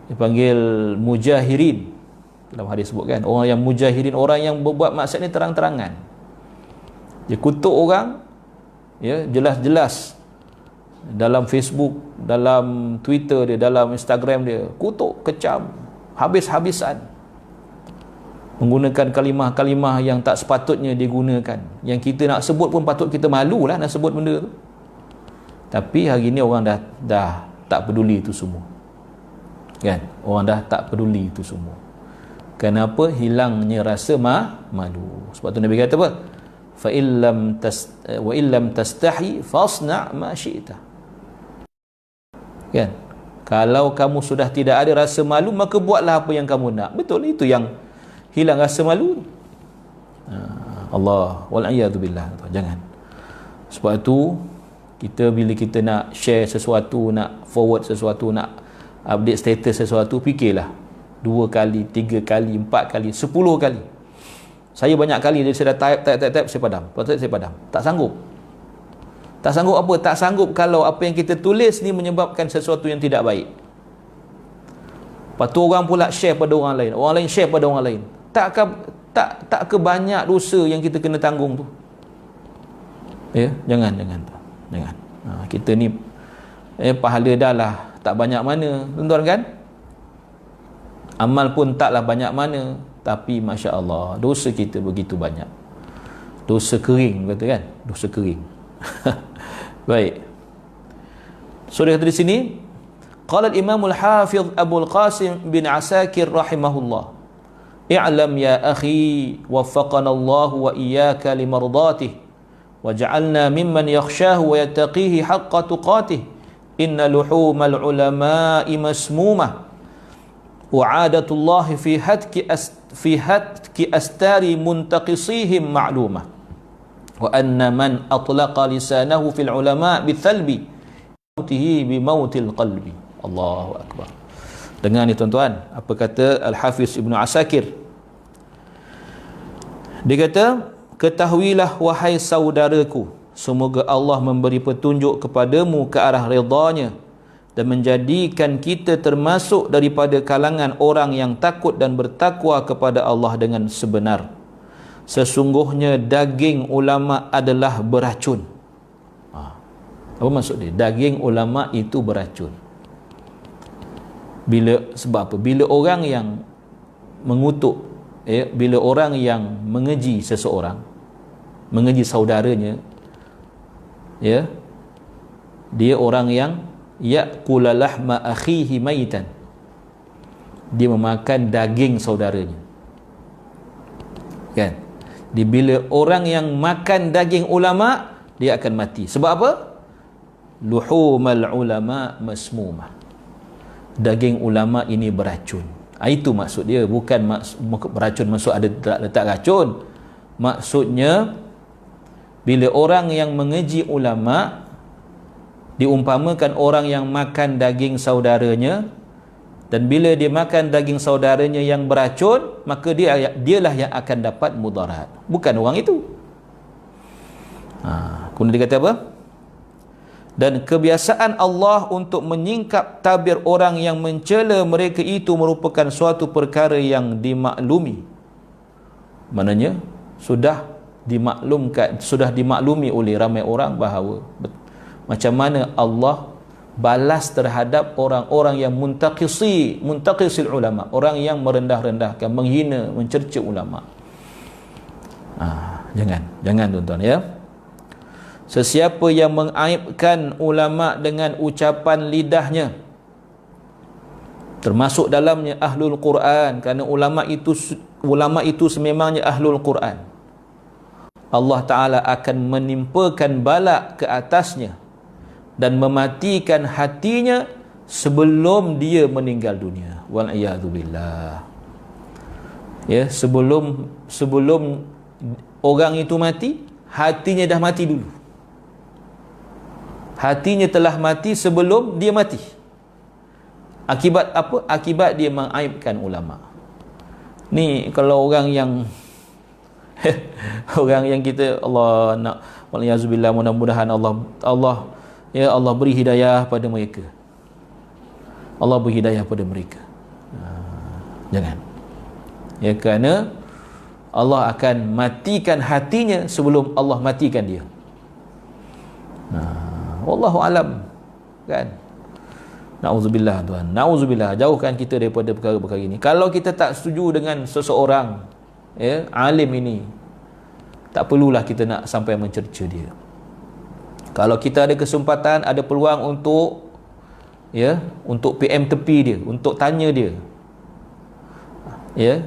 dipanggil mujahirin, dalam hadis sebut, kan, orang yang mujahirin, orang yang berbuat maksiat ni terang-terangan. Dia kutuk orang, ya, jelas-jelas, dalam Facebook, dalam Twitter dia, dalam Instagram dia, kutuk, kecam, habis-habisan, menggunakan kalimah-kalimah yang tak sepatutnya digunakan, yang kita nak sebut pun patut kita malulah nak sebut benda tu. Tapi hari ni orang dah tak peduli itu semua, kan? Orang dah tak peduli itu semua. Kenapa? Hilangnya rasa malu. Sebab tu Nabi kata apa? Fa illam wa illam tastahi fasna ma syi'ta, kan? Kalau kamu sudah tidak ada rasa malu, maka buatlah apa yang kamu nak. Betul, itu yang hilang rasa malu. Allah wal'iyadu billah. Jangan. Sebab itu kita, bila kita nak share sesuatu, nak forward sesuatu, nak update status sesuatu, fikirlah 2 kali, 3 kali, 4 kali, 10 kali. Saya banyak kali saya dah type, saya padam. Lepas tu saya padam. Tak sanggup. Tak sanggup apa? Tak sanggup kalau apa yang kita tulis ni menyebabkan sesuatu yang tidak baik. Lepas tu orang pula share pada orang lain, orang lain share pada orang lain. Tak ke banyak dosa yang kita kena tanggung tu. Ya, jangan. Kita ni pahala dah lah tak banyak mana, tuan-tuan, kan? Amal pun taklah banyak mana, tapi masya-Allah dosa kita begitu banyak. Dosa kering, kata, kan? Dosa kering. Baik. So dia kata di sini, qala al-Imam al-Hafiz Abu al-Qasim bin Asakir rahimahullah, i'lam ya akhi waffaqana Allah wa iyyaka limardatihi waj'alna mimman yakhshahu wa yattaqihi haqqa tuqatih. Inna luhumal ulama'i masmumah wa 'adatullahi fi hatki astari muntaqisihim ma'lumah wa anna man atlaqa lisanahu fil ulama' bithalbi mautihi bi mautil qalbi. Allahu akbar. Dengar ni tuan-tuan, apa kata Al-Hafiz Ibnu Asakir. Dia kata, ketahuilah wahai saudaraku, semoga Allah memberi petunjuk kepadamu ke arah ridha-Nya dan menjadikan kita termasuk daripada kalangan orang yang takut dan bertakwa kepada Allah dengan sebenar. Sesungguhnya daging ulama adalah beracun. Apa maksud dia? Daging ulama itu beracun. Sebab apa? Bila orang yang mengutuk, bila orang yang mengeji seseorang, mengeji saudaranya, ya, dia orang yang ya'kula lahma akhihi maitan, dia memakan daging saudaranya, kan? Bila orang yang makan daging ulama, dia akan mati. Sebab apa? Luhumal ulama masmumah, daging ulama ini beracun. Itu maksud dia. Bukan beracun maksud ada letak racun. Maksudnya bila orang yang mengeji ulama diumpamakan orang yang makan daging saudaranya, dan bila dia makan daging saudaranya yang beracun, maka dialah yang akan dapat mudarat, bukan orang itu. Kemudian dia kata apa? Dan kebiasaan Allah untuk menyingkap tabir orang yang mencela mereka itu merupakan suatu perkara yang dimaklumi. Maknanya sudah dimaklumi oleh ramai orang bahawa macam mana Allah balas terhadap orang-orang yang muntaqisil ulama, orang yang merendah-rendahkan, menghina, mencerca ulama. Jangan tuan-tuan, ya. Sesiapa yang mengaibkan ulama dengan ucapan lidahnya, termasuk dalamnya ahlul Quran, kerana ulama itu sememangnya ahlul Quran, Allah Ta'ala akan menimpakan bala ke atasnya dan mematikan hatinya sebelum dia meninggal dunia. Wal'iyadzubillah. Ya, sebelum orang itu mati, hatinya dah mati dulu. Hatinya telah mati sebelum dia mati. Akibat apa? Akibat dia mengaibkan ulama. Ni kalau orang yang orang yang kita Allah nak waliyazbillah, mudah-mudahan Allah ya Allah beri hidayah pada mereka. Allah beri hidayah pada mereka. Jangan. Ya, kerana Allah akan matikan hatinya sebelum Allah matikan dia. Wallahu alam, kan? Nauzubillah Tuhan. Nauzubillah, jauhkan kita daripada perkara-perkara ini. Kalau kita tak setuju dengan seseorang, ya, alim ini, tak perlulah kita nak sampai mencerca dia. Kalau kita ada kesempatan, ada peluang untuk, ya, untuk PM tepi dia, untuk tanya dia, ya,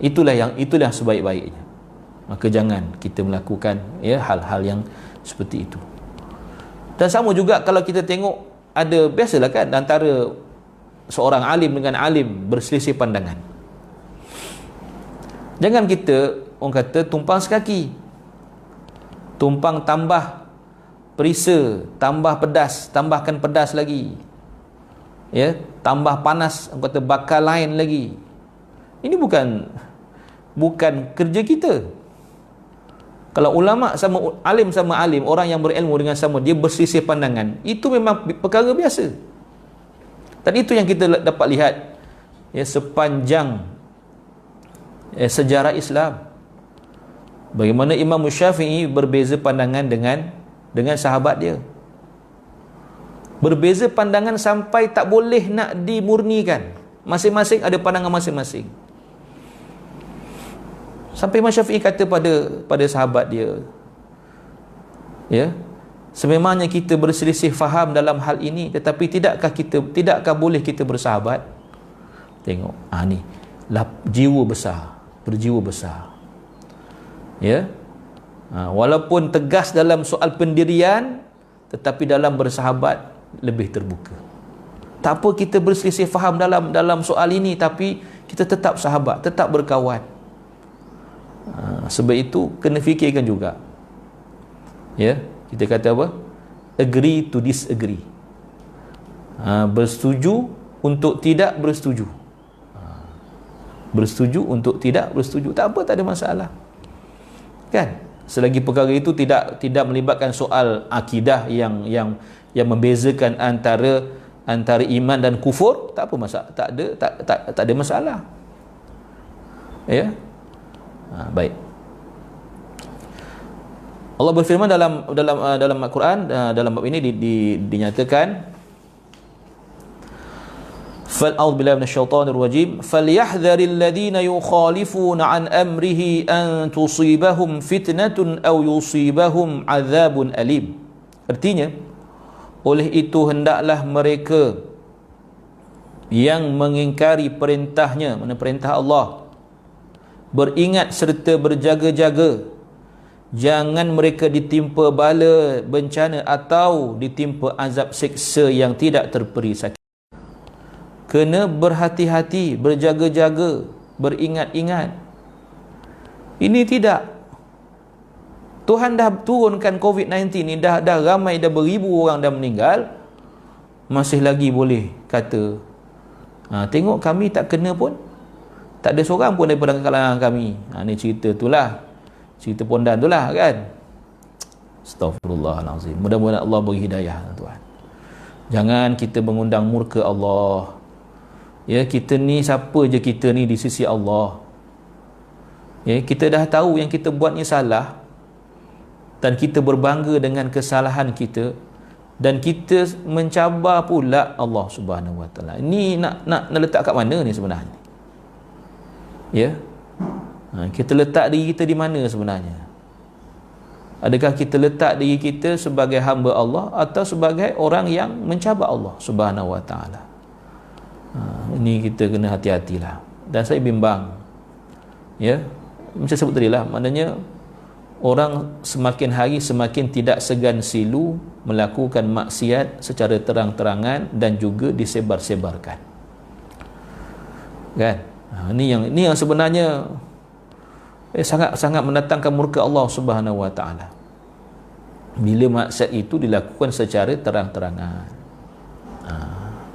itulah yang sebaik-baiknya. Maka jangan kita melakukan, ya, hal-hal yang seperti itu. Dan sama juga kalau kita tengok, ada biasalah kan antara seorang alim dengan alim berselisih pandangan. Jangan kita, orang kata, tumpang sekaki, tumpang tambah perisa, tambah pedas, tambahkan pedas lagi, ya, tambah panas, orang kata bakal lain lagi. Ini bukan kerja kita. Kalau ulama sama alim, orang yang berilmu dengan sama, dia berselisih pandangan, itu memang perkara biasa. Dan itu yang kita dapat lihat, ya, sepanjang sejarah Islam. Bagaimana Imam Syafi'i berbeza pandangan dengan sahabat dia. Berbeza pandangan sampai tak boleh nak dimurnikan. Masing-masing ada pandangan masing-masing. Sampai Imam Syafi'i kata pada sahabat dia, ya, sememangnya kita berselisih faham dalam hal ini, tetapi tidakkah boleh kita bersahabat? Tengok, ni jiwa besar, berjiwa besar, ya. Walaupun tegas dalam soal pendirian, tetapi dalam bersahabat lebih terbuka. Tak apa kita berselisih faham dalam soal ini, tapi kita tetap sahabat, tetap berkawan. Sebab itu kena fikirkan juga, ya, kita kata apa? Agree to disagree. Bersetuju untuk tidak bersetuju. Bersetuju untuk tidak bersetuju, tak apa, tak ada masalah, kan? Selagi perkara itu tidak melibatkan soal akidah yang membezakan antara iman dan kufur, tak apa masalah, tak ada masalah, ya. Baik. Allah berfirman dalam Al-Quran, dalam bab ini dinyatakan, a'udzu billahi minasyaitonir rajim, falyahdharil ladzina yukhalifuna an amrihi an tusibahum fitnatun aw yusibahum adzabun alim. Artinya, oleh itu hendaklah mereka yang mengingkari perintahnya, mana perintah Allah, beringat serta berjaga-jaga, jangan mereka ditimpa bala bencana atau ditimpa azab siksa yang tidak terperi sakit. Kena berhati-hati, berjaga-jaga, beringat-ingat. Ini tidak. Tuhan dah turunkan COVID-19 ni, dah ramai, dah beribu orang dah meninggal, masih lagi boleh kata, tengok kami tak kena pun, tak ada seorang pun daripada kalangan kami. Ni cerita itulah, cerita pondan itulah, kan? Astaghfirullahalazim. Mudah-mudahan Allah beri hidayah, tuan. Jangan kita mengundang murka Allah. Ya, kita ni siapa je kita ni di sisi Allah. Ya, kita dah tahu yang kita buat ni salah, dan kita berbangga dengan kesalahan kita, dan kita mencabar pula Allah Subhanahu Wa Taala. Ini nak letak kat mana ni sebenarnya? Ya, kita letak diri kita di mana sebenarnya? Adakah kita letak diri kita sebagai hamba Allah atau sebagai orang yang mencabar Allah Subhanahu Wa Taala? Ini kita kena hati-hatilah. Dan saya bimbang, ya, macam sebut tadi lah, maknanya orang semakin hari semakin tidak segan silu melakukan maksiat secara terang-terangan dan juga disebar-sebarkan, kan? Ini yang sebenarnya sangat-sangat mendatangkan murka Allah Subhanahu Wa Taala. bila maksiat itu dilakukan secara terang-terangan.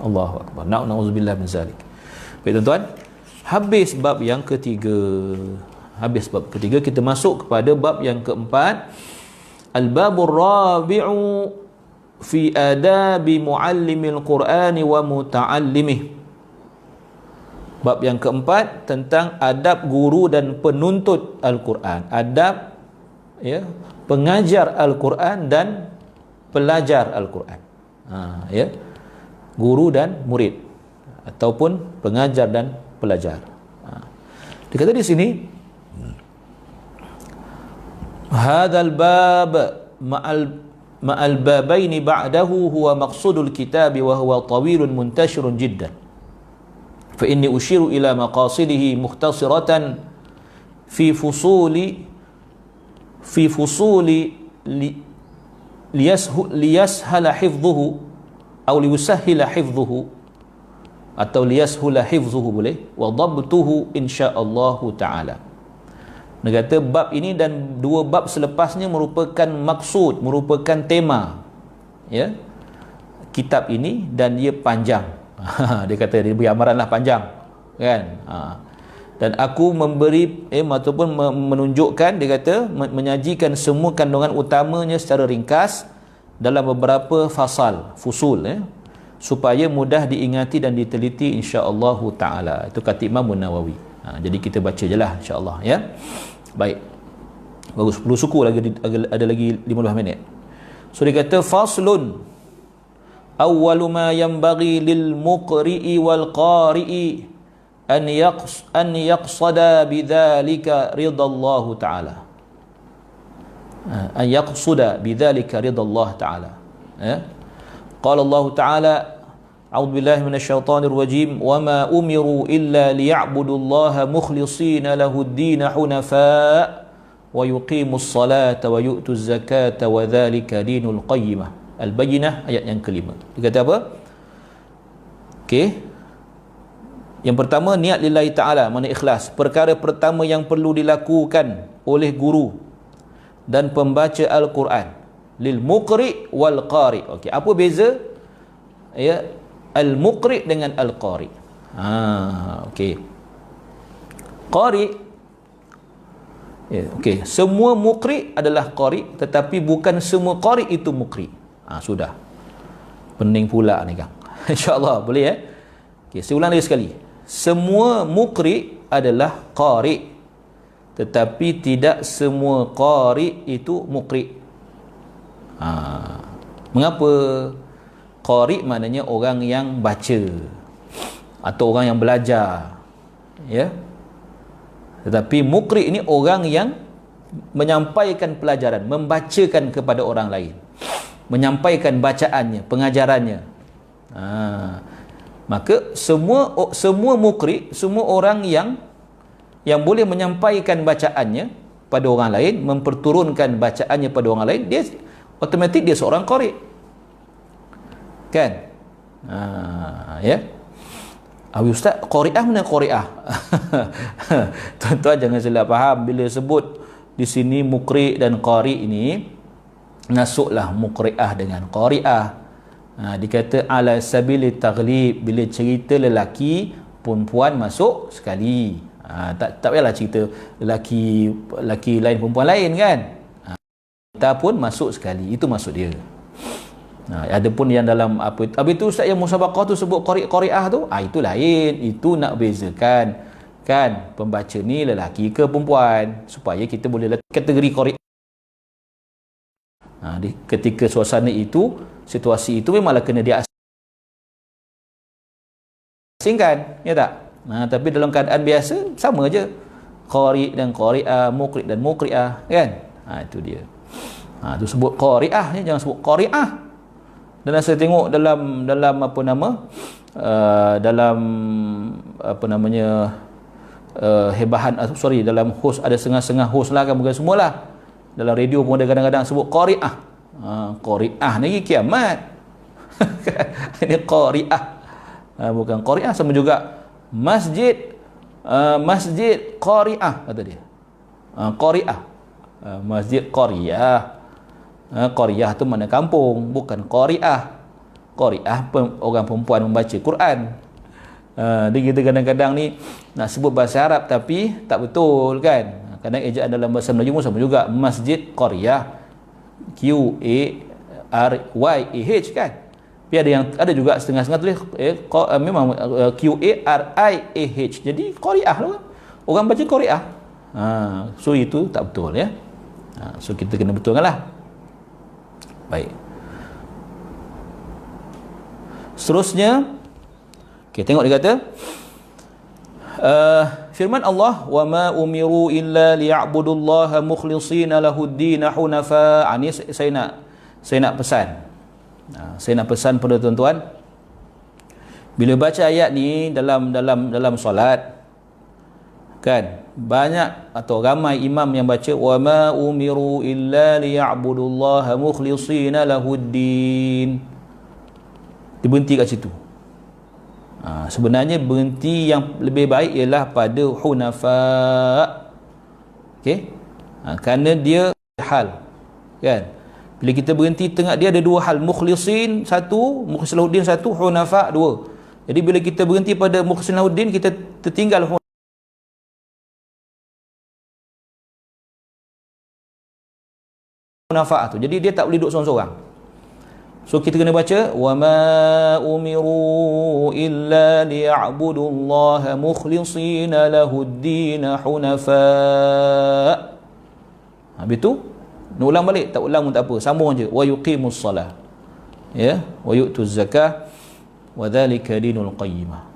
Allahu akbar. Na'udzubillah min zalik. Baik tuan-tuan, habis bab yang ketiga. Habis bab ketiga, kita masuk kepada bab yang keempat. Al-babur rabi'u fi adabi muallimil Qur'ani wa muta'allimih. Bab yang keempat tentang adab guru dan penuntut Al-Quran. Adab, ya, pengajar Al-Quran dan pelajar Al-Quran. Ya, guru dan murid ataupun pengajar dan pelajar. Dikata di sini, hadzal bab ma'al babaini ba'dahu huwa maqsudul kitab wa huwa tawilun muntashirun jiddan. Fa inni ushiru ila maqasidihi mukhtasiratan fi fusuli liyashala hifdhuhu atau liyusahhila hifdhuhu atau liyashula hifdhuhu boleh, wa dhabtuhu insyaallah taala. Dia kata bab ini dan dua bab selepasnya merupakan maksud, merupakan tema, ya, kitab ini, dan dia panjang. Dia kata dia beri amaranlah panjang, kan. Dan aku memberi ataupun menunjukkan, dia kata menyajikan semua kandungan utamanya secara ringkas dalam beberapa fusul, supaya mudah diingati dan diteliti insya-Allah taala. Itu kata Imam Nawawi. Jadi kita baca jelah insya-Allah, ya. Baik. Bagus, 10 suku lagi, ada lagi 15 minit. So dia kata faslun awwalu ma yanbaghi lil muqri'i wal qari'i an yaqsada bidzalika ridallahu ta'ala. An yaqsuda bidzalika ridallahu ta'ala. Ya. Qala Allah Ta'ala, a'udzu billahi minasyaitonir rajim, wa ma umiru illa liya'budullaha mukhlishina lahud-din hunafa wa yuqimus salata wa yu'tuz zakata wa dzalika dinul qayyimah. Al-Bayyinah ayat yang kelima. Dia kata apa? Okey. Yang pertama, niat lillahi ta'ala, mana ikhlas. Perkara pertama yang perlu dilakukan oleh guru dan pembaca Al-Quran, lil muqri wal qari. Okey, apa beza, ya, al-muqri dengan al-qari? Okey. Qari, ya, okey, semua muqri adalah qari, tetapi bukan semua qari itu muqri. Sudah. Pening pula ni Kang. Insya-Allah boleh, ya. Okey, saya ulang lagi sekali. Semua muqri adalah qari, tetapi tidak semua qari itu muqri. Mengapa? Qari maknanya orang yang baca atau orang yang belajar, ya. Tetapi muqri ini orang yang menyampaikan pelajaran, membacakan kepada orang lain, menyampaikan bacaannya, pengajarannya. Maka semua muqri, semua orang yang boleh menyampaikan bacaannya pada orang lain, memperturunkan bacaannya pada orang lain, dia automatik dia seorang qari, kan? Ya. Ustaz, qari'ah mana qari'ah? Tuan-tuan jangan salah faham bila sebut di sini muqri dan qari ini, masuklah muqri'ah dengan qari'ah. Dikata ala sabili taghlib, bila cerita lelaki, perempuan masuk sekali. Tak payahlah cerita lelaki lain perempuan lain, kan. Kita pun masuk sekali, itu maksud dia. Adapun yang dalam apa itu Ustaz, yang musabaqah tu sebut qari'ah tu, itu lain, itu nak bezakan, kan, pembaca ni lelaki ke perempuan, supaya kita boleh kategori qari'ah. Ketika suasana itu, situasi itu memanglah kena diasingkan, ya tak? Tapi dalam keadaan biasa sama aja, qari dan qari'ah, muqri dan muqri'ah, kan? Itu dia. Itu sebut qari'ah, jangan sebut qari'ah. Dan saya tengok dalam apa nama, dalam apa namanya, dalam host ada setengah-setengah host lah, kan, bukan semualah. Dalam radio pun ada kadang-kadang sebut qari'ah. Qari'ah ni kiamat. Ini qari'ah, bukan qari'ah. Sama juga masjid, masjid qari'ah kata dia. Qari'ah, masjid qari'ah. Qaryah tu mana kampung, bukan qari'ah. Qari'ah orang perempuan membaca Quran. Dia kita kadang-kadang ni nak sebut bahasa Arab tapi tak betul kan. Kadang ejaan dalam bahasa Melayu pun sama juga. Masjid Qaryah, QARYAH kan. Tapi ada juga setengah-setengah tulis memang QARIAH. Jadi Qaryah lah. Orang baca Qaryah. So itu tak betul ya. So kita kena betulkan lah. Baik. Seterusnya, okay, tengok dia kata firman Allah, wa ma umiru illa liya'budullaha mukhlishina lahuddin hunafa. Ini saya nak pesan. Saya nak pesan pada tuan-tuan, bila baca ayat ni dalam solat kan, banyak atau ramai imam yang baca wa ma umiru illa liya'budullaha mukhlishina lahuddin. Dia berhenti kat situ. Sebenarnya berhenti yang lebih baik ialah pada hunafa. Okey? Kerana dia hal kan. Bila kita berhenti tengah dia ada dua hal, mukhlisin satu, mukhlisin lahuddin satu, hunafa dua. Jadi bila kita berhenti pada mukhlisin lahuddin, kita tertinggal hunafa tu. Jadi dia tak boleh duduk seorang-seorang. So kita kena baca wa ma umiru illa liya'budullaha mukhlishina lahuddin hunafa. Habis tu nak ulang balik, tak ulang pun tak apa, sambung je, wa yuqimus salah ya, wa yu'tuz zakah wa dhalika dinul qayyimah.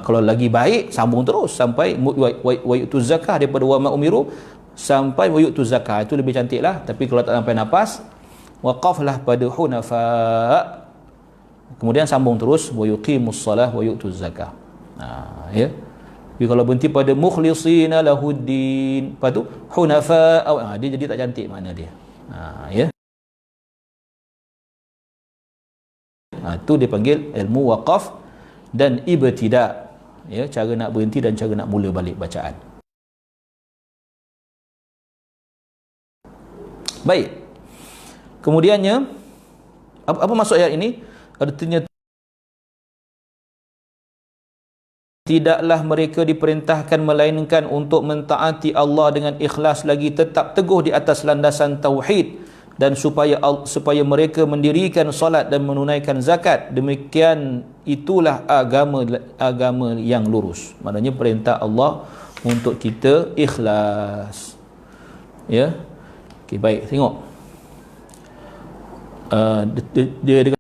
Kalau lagi baik sambung terus sampai wa yu'tuz zakah, daripada wa ma umiru sampai wa yu'tuz zakah, itu lebih cantik lah. Tapi kalau tak sampai nafas, waqaflah pada hunafa, kemudian sambung terus wa yuqimus salah wa yu'tuz zakah. Ya. Tapi kalau berhenti pada mukhlishina lahuddin, lepas tu hunafa, dia jadi tak cantik makna dia. Ya. Tu dipanggil ilmu waqaf dan ibtida. Ya, cara nak berhenti dan cara nak mula balik bacaan. Baik. Kemudiannya, apa maksud ayat ini? Artinya tidaklah mereka diperintahkan melainkan untuk mentaati Allah dengan ikhlas, lagi tetap teguh di atas landasan tauhid, dan supaya mereka mendirikan solat dan menunaikan zakat. Demikian itulah agama yang lurus. Maknanya perintah Allah untuk kita ikhlas. Ya. Okey, baik, tengok. Dia